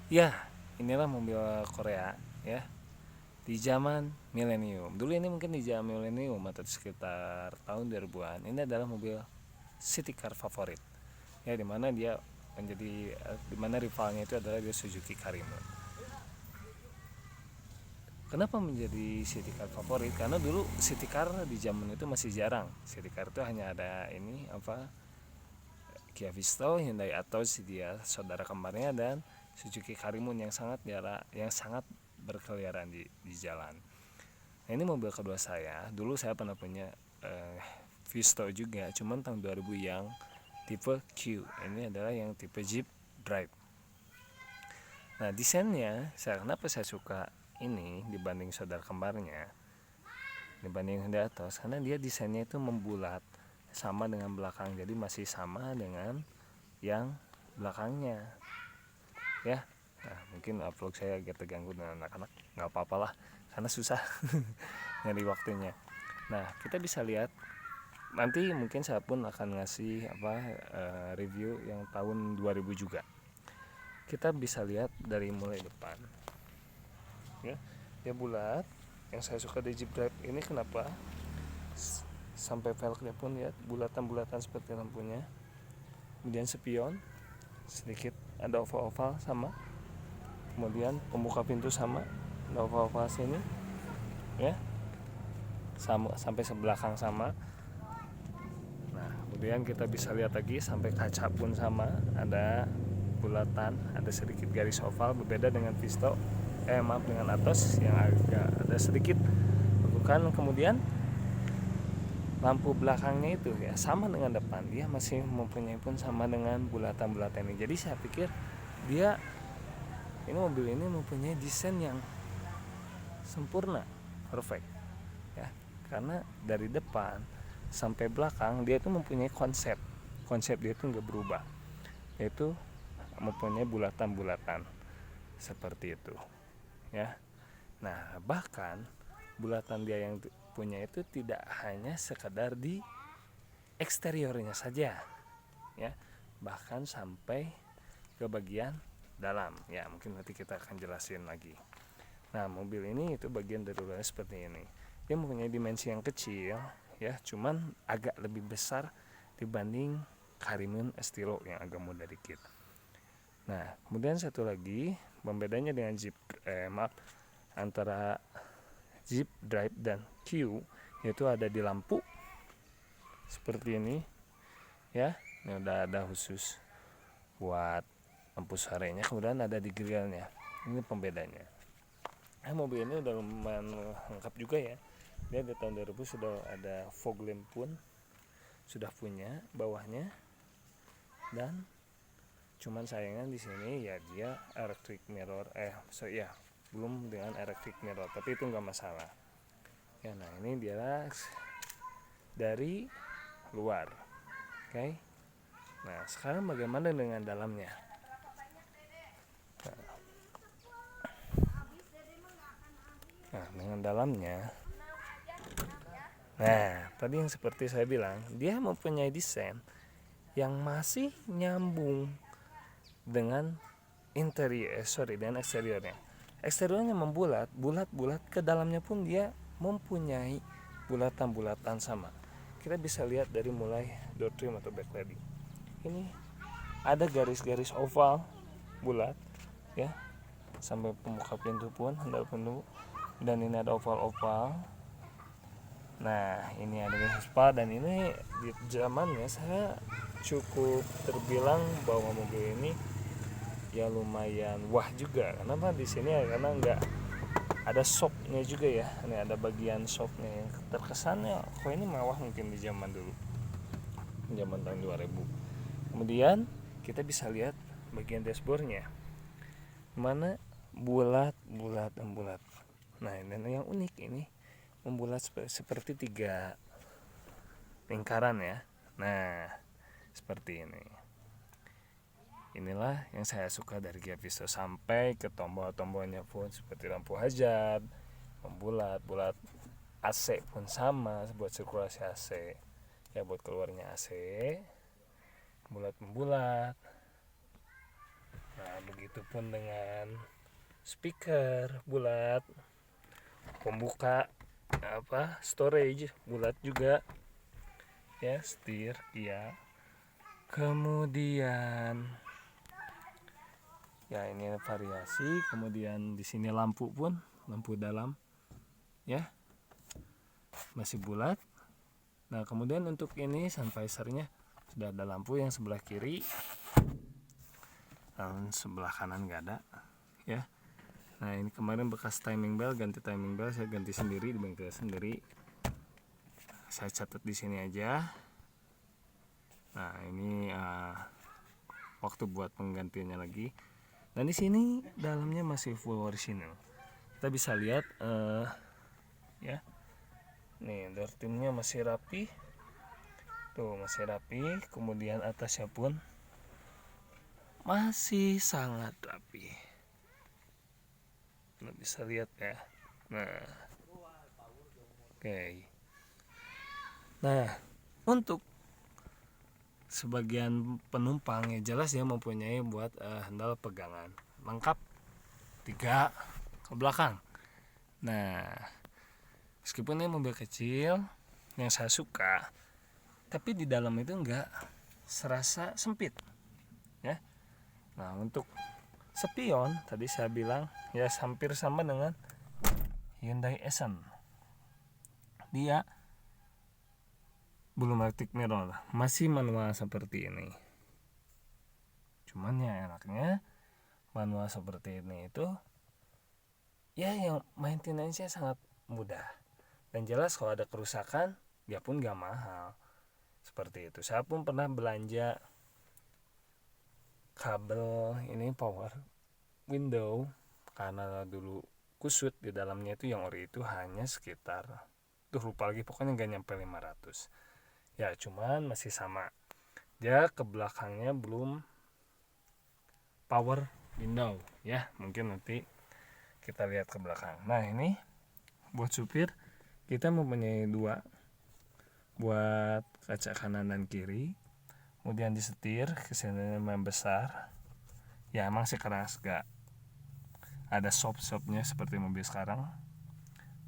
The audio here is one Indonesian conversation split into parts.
Ya, inilah mobil Korea ya di zaman milenium. Dulu ini mungkin di zaman milenium atau sekitar tahun 2000-an. Ini adalah mobil city car favorit. Ya, dimana dia menjadi dimana rivalnya itu adalah dia Suzuki Karimun. Kenapa menjadi city car favorit? Karena dulu city car di zaman itu masih jarang. City car itu hanya ada ini apa Kia Visto, Hyundai Atos dia saudara kembarnya dan Suzuki Karimun yang sangat berkeliaran di jalan. Nah, ini mobil kedua saya. Dulu saya pernah punya Visto juga, cuman tahun 2000 yang tipe Q. Ini adalah yang tipe Jeep Drive. Nah, desainnya, kenapa saya suka ini dibanding saudara kembarnya, dibanding Hyundai Atos, karena dia desainnya itu membulat, sama dengan belakang, jadi masih sama dengan yang belakangnya ya. Nah, mungkin vlog saya agak terganggu dengan anak-anak, nggak apa-apalah karena susah nyari waktunya. Nah, kita bisa lihat nanti mungkin saya pun akan ngasih review yang tahun 2000 juga. Kita bisa lihat dari mulai depan ya, dia bulat. Yang saya suka di Jeep Drive ini kenapa sampai velgnya pun lihat bulatan-bulatan seperti lampunya. Kemudian spion sedikit ada oval-oval sama, kemudian pembuka pintu sama ada oval-oval sini ya, sama sampai sebelakang sama. Nah, kemudian kita bisa lihat lagi sampai kaca pun sama, ada bulatan, ada sedikit garis oval, berbeda dengan Visto maaf dengan Atos yang agak ada sedikit bukan. Kemudian lampu belakangnya itu ya sama dengan depan, dia masih mempunyai pun sama dengan bulatan-bulatan ini. Jadi saya pikir dia mobil ini mempunyai desain yang sempurna, perfect ya, karena dari depan sampai belakang dia itu mempunyai konsep dia itu nggak berubah, yaitu mempunyai bulatan-bulatan seperti itu ya. Nah, bahkan bulatan dia yang punya itu tidak hanya sekedar di eksteriornya saja ya, bahkan sampai ke bagian dalam ya, mungkin nanti kita akan jelasin lagi. Nah, mobil ini itu bagian dari luarnya seperti ini. Dia mempunyai dimensi yang kecil ya, cuman agak lebih besar dibanding Karimun Estilo yang agak muda dikit. Nah, kemudian satu lagi pembedanya dengan antara Jeep Drive dan Q, yaitu ada di lampu seperti ini ya. Ini udah ada khusus buat lampu sorenya, kemudian ada di grillnya. Ini pembedanya. Nah, mobil ini udah lumayan lengkap juga ya. Dia di tahun 2000 sudah ada fog lamp pun sudah punya bawahnya, dan cuman sayangnya di sini ya dia electric mirror belum dengan electric mirror, tapi itu nggak masalah ya. Nah, ini dia dari luar. Oke. Nah, sekarang bagaimana dengan dalamnya? Nah, dengan dalamnya, nah tadi yang seperti saya bilang, dia mempunyai desain yang masih nyambung dengan dengan eksteriornya. Eksteriornya membulat, bulat ke dalamnya pun dia mempunyai bulatan-bulatan sama. Kita bisa lihat dari mulai door trim atau backlighting. Ini ada garis-garis oval bulat ya, sampai pembuka pintu pun handal pintu, dan ini ada oval-oval. Nah, ini ada Vespa, dan ini di zamannya saya cukup terbilang bahwa mobil ini ya lumayan wah juga. Kenapa di sini ya, karena nggak ada shocknya juga ya. Ini ada bagian shocknya yang terkesannya kok ini mewah mungkin di zaman dulu, zaman tahun 2000. Kemudian kita bisa lihat bagian dashboardnya, mana bulat. Nah, ini yang unik, ini membulat seperti 3 lingkaran ya. Nah, seperti ini. Inilah yang saya suka dari Kia Visto, sampai ke tombol-tombolnya pun seperti lampu hazard, membulat AC pun sama buat sirkulasi AC ya, buat keluarnya AC membulat. Nah, begitupun dengan speaker bulat, pembuka storage bulat juga ya, setir ya. Kemudian ya ini variasi. Kemudian di sini lampu pun, lampu dalam ya masih bulat. Nah, kemudian untuk ini sun visornya sudah ada lampu yang sebelah kiri, dan sebelah kanan nggak ada ya. Nah, ini kemarin bekas timing bell, ganti timing bell saya ganti sendiri di bengkel sendiri. Saya catat di sini aja. Nah, ini waktu buat penggantiannya lagi. Dan di sini dalamnya masih full original. Kita bisa lihat ya. Nih, door trimnya masih rapi. Tuh, masih rapi. Kemudian atasnya pun masih sangat rapi. Nah, bisa lihat ya. Nah. Oke. Nah, untuk sebagian penumpang ya jelas ya mempunyai buat handle pegangan lengkap 3 ke belakang. Nah, meskipun ini mobil kecil yang saya suka, tapi di dalam itu enggak serasa sempit ya. Nah, untuk spion tadi saya bilang ya hampir sama dengan Hyundai Accent. Dia belum electric mirror, masih manual seperti ini. Cuman ya enaknya manual seperti ini itu ya yang maintenance-nya sangat mudah. Dan jelas kalau ada kerusakan dia pun gak mahal. Seperti itu. Saya pun pernah belanja kabel ini power window, karena dulu kusut di dalamnya itu yang ori itu hanya sekitar lupa lagi, pokoknya gak nyampe 500 ya, cuman masih sama dia ke belakangnya belum power window ya. Mungkin nanti kita lihat ke belakang. Nah, ini buat supir kita mempunyai 2 buat kaca kanan dan kiri. Kemudian di setir kesini lumayan besar ya, emang sih keras, gak ada sop-sopnya seperti mobil sekarang,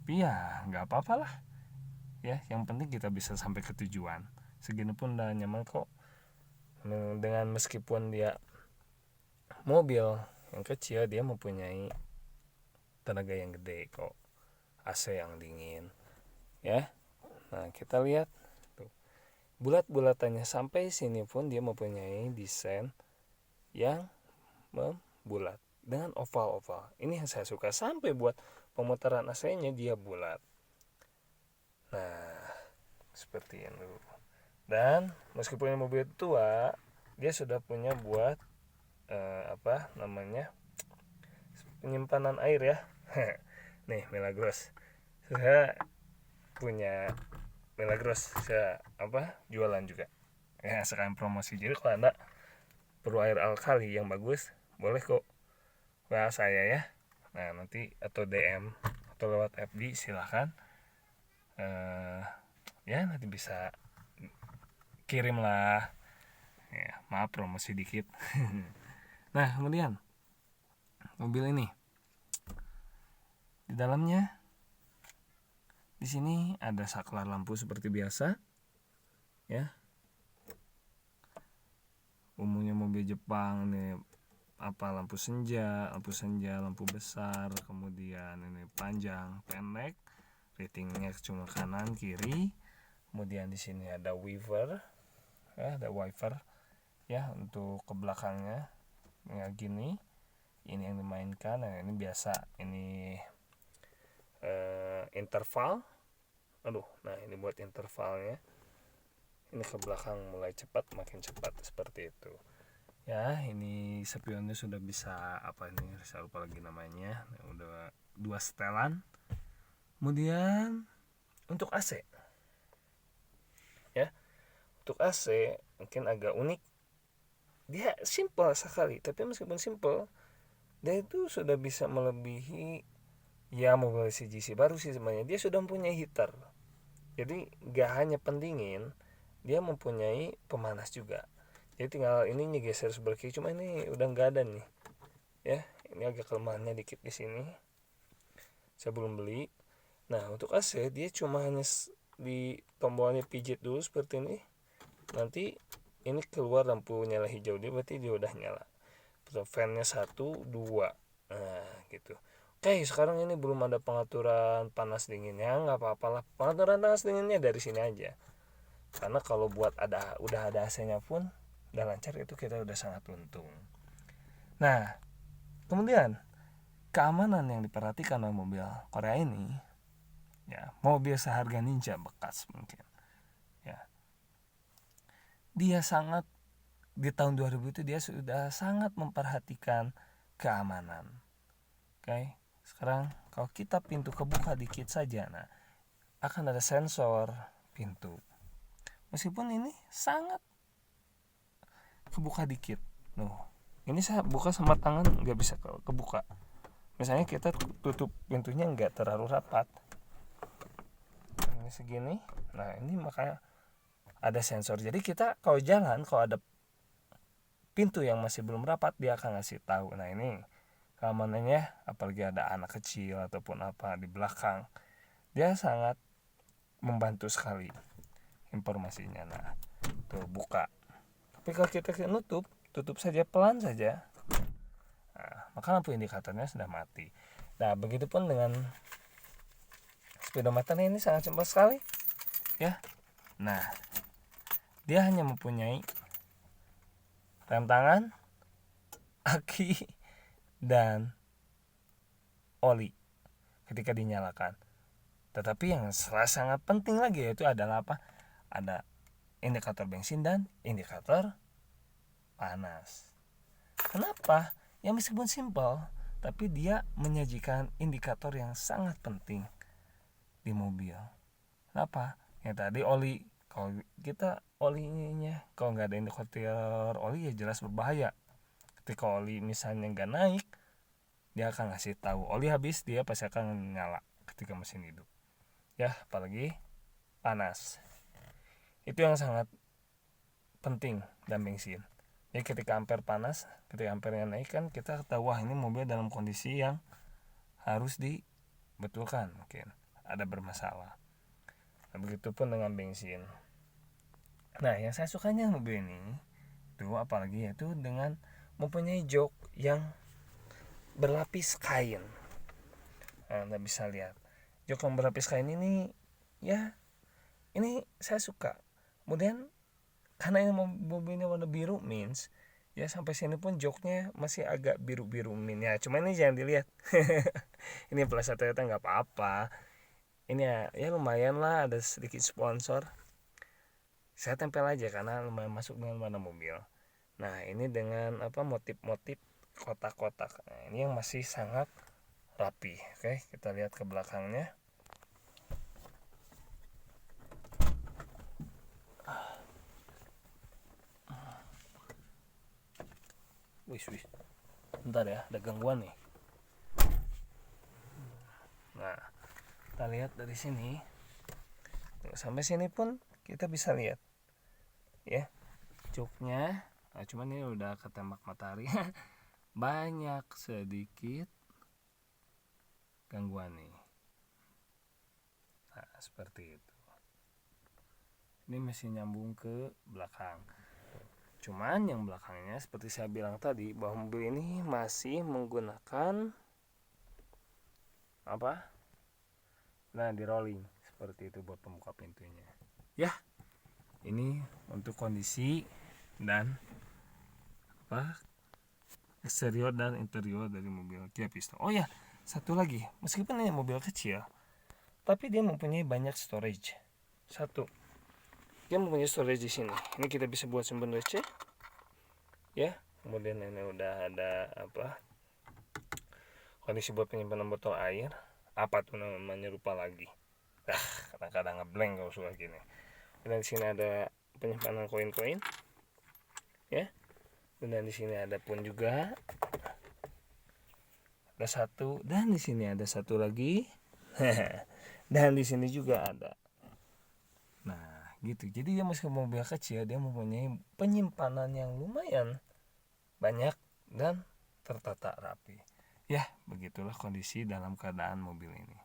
tapi ya gak apa-apa lah ya, yang penting kita bisa sampai ke tujuan. Segini pun udah nyaman kok, dengan meskipun dia mobil yang kecil dia mempunyai tenaga yang gede kok, AC yang dingin ya. Nah, kita lihat tuh bulat-bulatannya sampai sini pun dia mempunyai desain yang bulat dengan oval-oval. Ini yang saya suka, sampai buat pemutaran AC-nya dia bulat. Nah, seperti ini. Dan meskipun mobil tua, dia sudah punya buat penyimpanan air ya. Nih, Milagros. Saya punya Milagros, saya jualan juga. Ya, sekarang promosi. Jadi kalau Anda perlu air alkali yang bagus, boleh kok WA saya ya. Nah, nanti atau DM atau lewat FB silahkan. Ya nanti bisa kirim lah ya, maaf promosi dikit. Nah, kemudian mobil ini di dalamnya di sini ada saklar lampu seperti biasa ya, umumnya mobil Jepang nih lampu senja, lampu besar, kemudian ini panjang, pendek, ratingnya cuma kanan kiri. Kemudian di sini ada wiper ya, ada wiper ya untuk ke belakangnya ya, gini ini yang dimainkan. Nah, ini biasa, ini interval. Nah ini buat intervalnya, ini ke belakang mulai cepat makin cepat seperti itu ya. Ini spionnya sudah bisa saya lupa lagi namanya, udah 2 setelan. Kemudian untuk AC ya, untuk AC mungkin agak unik, dia simple sekali, tapi meskipun simple dia itu sudah bisa melebihi ya mobil CGC baru sih sebenarnya. Dia sudah mempunyai heater, jadi gak hanya pendingin, dia mempunyai pemanas juga. Jadi tinggal ininya geser sebelah kiri, cuma ini udah gak ada nih. ya. Ini agak kelemahannya dikit di sini, saya belum beli. Nah untuk AC dia cuma hanya di tombolnya pijit dulu seperti ini, nanti ini keluar lampu nyala hijau, dia berarti dia udah nyala. Terus fan-nya 1 2, nah gitu. Oke, sekarang ini belum ada pengaturan panas dinginnya, nggak apa-apa lah. Pengaturan panas dinginnya dari sini aja. Karena kalau buat udah ada AC-nya pun udah lancar, itu kita udah sangat untung. Nah, kemudian keamanan yang diperhatikan oleh mobil Korea ini, ya, mobil seharga Ninja bekas mungkin, ya, dia sangat di tahun 2000 itu dia sudah sangat memperhatikan keamanan. Oke, sekarang kalau kita pintu kebuka dikit saja, nah akan ada sensor pintu. Meskipun ini sangat kebuka dikit, ini saya buka sama tangan nggak bisa kebuka. Misalnya kita tutup pintunya nggak terlalu rapat, ini segini, nah ini makanya ada sensor. Jadi kita kalau jalan, kalau ada pintu yang masih belum rapat, dia akan ngasih tahu. Nah ini keamanannya, apalagi ada anak kecil ataupun apa di belakang, dia sangat membantu sekali informasinya. Nah tuh buka. Tapi kalau kita tutup saja pelan saja, nah, maka lampu indikatornya sudah mati. Nah begitupun dengan speedometer ini sangat cepat sekali, ya. Nah dia hanya mempunyai rem tangan, aki, dan oli ketika dinyalakan. Tetapi yang sangat penting lagi yaitu adalah apa? Ada indikator bensin dan indikator panas. Kenapa? Ya meskipun simpel, tapi dia menyajikan indikator yang sangat penting di mobil. Kenapa? Yang tadi oli, kalau kita olinya kalau nggak ada indikator oli ya jelas berbahaya. Ketika oli misalnya nggak naik, dia akan ngasih tahu oli habis, dia pasti akan nyala ketika mesin hidup, ya. Apalagi panas, itu yang sangat penting dan bensin. Jadi ketika ampere panas, ketika ampernya naik kan kita tahu, wah ini mobil dalam kondisi yang harus dibetulkan, mungkin ada bermasalah. Nah, begitupun dengan bensin. Nah yang saya sukanya mobil ini tuh apalagi yaitu dengan mempunyai jok yang berlapis kain. Nah, Anda bisa lihat jok yang berlapis kain ini, ya, ini saya suka. Kemudian karena ini mobilnya warna biru, means ya sampai sini pun joknya masih agak biru-biru min ya. Cuma ini jangan dilihat. Ini Plaza Toyota nggak apa-apa. Ini ya lumayan lah, ada sedikit sponsor. Saya tempel aja karena lumayan masuk dengan warna mobil. Nah ini dengan apa motif-motif kotak-kotak. Nah, ini yang masih sangat rapi. Oke, kita lihat ke belakangnya. Wih, bentar ya, ada gangguan nih. Nah, kita lihat dari sini. Sampai sini pun kita bisa lihat, ya, joknya. Nah, cuman ini udah ketembak matahari. Banyak sedikit gangguan nih. Nah, seperti itu. Ini masih nyambung ke belakang. Cuman yang belakangnya seperti saya bilang tadi, bahwa mobil ini masih menggunakan apa? Nah, di rolling seperti itu buat pembuka pintunya. Ya, ini untuk kondisi dan apa? Eksterior dan interior dari mobil Kia Pisto. Oh ya, satu lagi, meskipun ini mobil kecil, tapi dia mempunyai banyak storage. Satu, dia mempunyai storage di sini. Ini kita bisa buat simpan receh, ya. Kemudian ini udah ada apa? Kondisi buat penyimpanan botol air. Apa tuh namanya, lupa lagi. Kadang-kadang ngeblank kalau suka gini. Dan di sini ada penyimpanan koin-koin, ya. Dan di sini ada pun juga. Ada satu, dan di sini ada satu lagi. Dan di sini juga ada. Nah, gitu. Jadi dia meski mobil kecil, dia mempunyai penyimpanan yang lumayan banyak dan tertata rapi. Ya, begitulah kondisi dalam keadaan mobil ini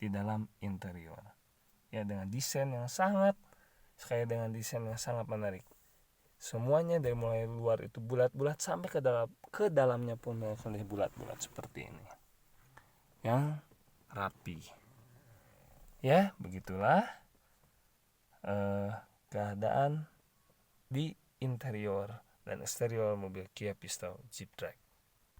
di dalam interior. Ya, dengan desain yang sangat menarik. Semuanya dari mulai luar itu bulat-bulat sampai ke dalamnya pun kondisi bulat-bulat seperti ini. Yang rapi. Ya, begitulah keadaan di interior dan eksterior mobil Kia Pisto Jeep Track.